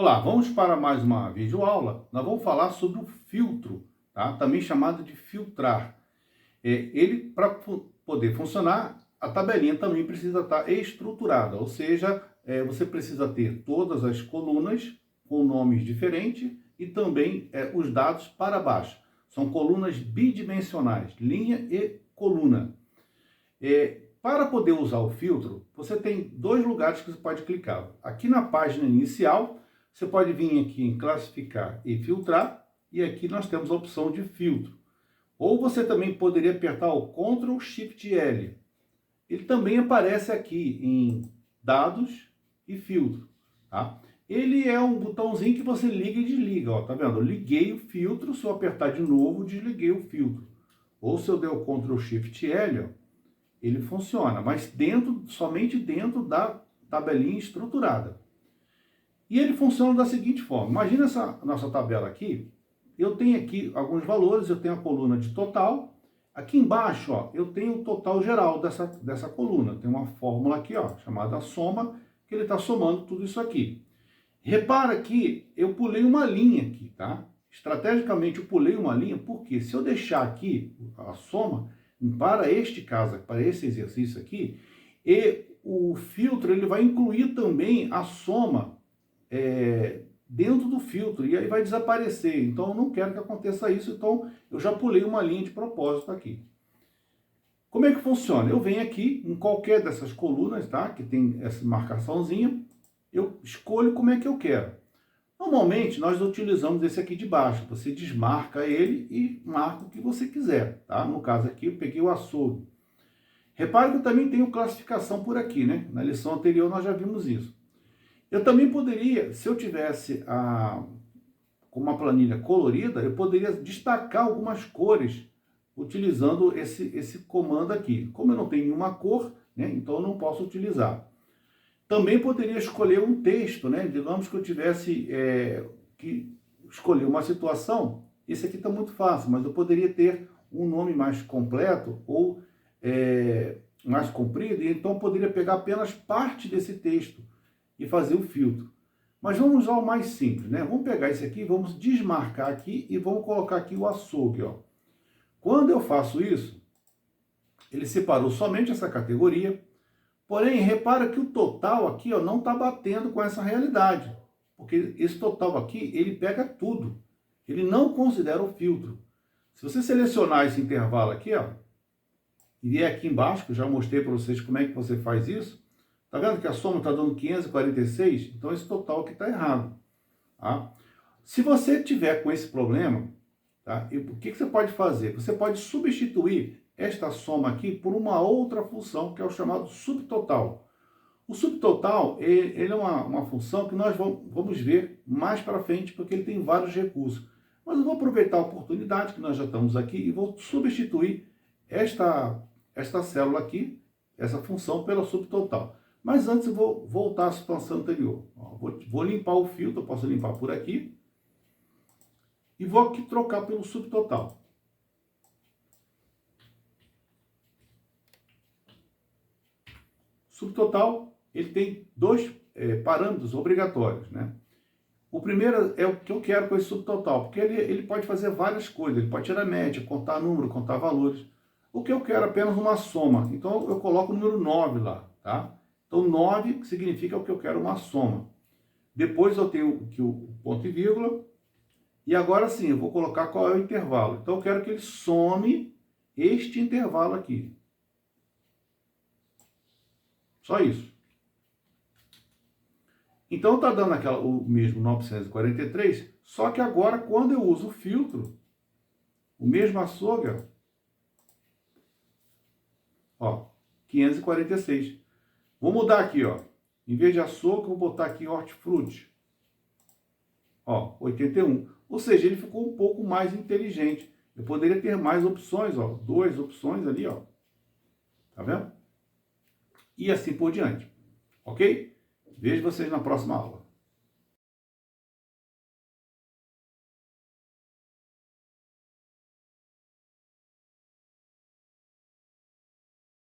Olá, vamos para mais uma videoaula. Nós vamos falar sobre o filtro, tá? Também chamado de filtrar. Ele, para poder funcionar, a tabelinha também precisa estar estruturada, ou seja, você precisa ter todas as colunas com nomes diferentes e também os dados para baixo. São colunas bidimensionais, linha e coluna. Para poder usar o filtro, você tem dois lugares que você pode clicar. Aqui na página inicial, você pode vir aqui em classificar e filtrar, e aqui nós temos a opção de filtro. Ou você também poderia apertar o Ctrl Shift L. Ele também aparece aqui em dados e filtro, tá? Ele é um botãozinho que você liga e desliga, ó, tá vendo? Eu liguei o filtro, se eu apertar de novo, desliguei o filtro. Ou se eu der o Ctrl Shift L, ó, ele funciona, mas somente dentro da tabelinha estruturada. E ele funciona da seguinte forma: imagina essa nossa tabela aqui, eu tenho aqui alguns valores, eu tenho a coluna de total, aqui embaixo, ó, eu tenho o total geral dessa coluna, tem uma fórmula aqui, ó, chamada soma, que ele está somando tudo isso aqui. Repara que eu pulei uma linha aqui, tá? Estrategicamente eu pulei uma linha, porque se eu deixar aqui a soma, para este caso, para esse exercício aqui, e o filtro ele vai incluir também a soma dentro do filtro, e aí vai desaparecer. Então eu não quero que aconteça isso, então eu já pulei uma linha de propósito aqui. Como é que funciona? Eu venho aqui em qualquer dessas colunas, tá? Que tem essa marcaçãozinha, eu escolho como é que eu quero. Normalmente, nós utilizamos esse aqui de baixo. Você desmarca ele e marca o que você quiser, tá? No caso aqui, eu peguei o açougue. Repare que eu também tenho classificação por aqui, né? Na lição anterior nós já vimos isso. Eu também poderia, se eu tivesse com uma planilha colorida, eu poderia destacar algumas cores utilizando esse comando aqui. Como eu não tenho nenhuma cor, né? Então eu não posso utilizar. Também poderia escolher um texto, né? Digamos que eu tivesse que escolher uma situação. Esse aqui está muito fácil, mas eu poderia ter um nome mais completo ou mais comprido, e então eu poderia pegar apenas parte desse texto e fazer o filtro. Mas vamos usar o mais simples, né? Vamos pegar esse aqui, vamos desmarcar aqui e vamos colocar aqui o açougue, ó. Quando eu faço isso, ele separou somente essa categoria. Porém, repara que o total aqui, ó, não está batendo com essa realidade, porque esse total aqui, ele pega tudo. Ele não considera o filtro. Se você selecionar esse intervalo aqui, ó, e vier aqui embaixo, que eu já mostrei para vocês como é que você faz isso, tá vendo que a soma está dando 546? Então esse total aqui está errado. Tá? Se você tiver com esse problema, tá, o que você pode fazer? Você pode substituir esta soma aqui por uma outra função, que é o chamado subtotal. O subtotal, ele é uma função que nós vamos ver mais para frente, porque ele tem vários recursos. Mas eu vou aproveitar a oportunidade que nós já estamos aqui e vou substituir esta célula aqui, essa função, pela subtotal. Mas antes eu vou voltar à situação anterior. Vou limpar o filtro, eu posso limpar por aqui, e vou aqui trocar pelo subtotal. Subtotal, ele tem dois parâmetros obrigatórios, né? O primeiro é o que eu quero com esse subtotal, porque ele pode fazer várias coisas, ele pode tirar média, contar número, contar valores. O que eu quero é apenas uma soma, então eu coloco o número 9 lá, tá? Então 9 significa o que eu quero, uma soma. Depois eu tenho aqui o ponto e vírgula, e agora sim, eu vou colocar qual é o intervalo. Então eu quero que ele some este intervalo aqui. Só isso. Então está dando o mesmo 943, só que agora quando eu uso o filtro, o mesmo açougue, ó, 546. Vou mudar aqui, ó. Em vez de açougue, eu vou botar aqui hortifruti. Ó, 81. Ou seja, ele ficou um pouco mais inteligente. Eu poderia ter mais opções, ó. 2 opções ali, ó. Tá vendo? E assim por diante. Ok? Vejo vocês na próxima aula.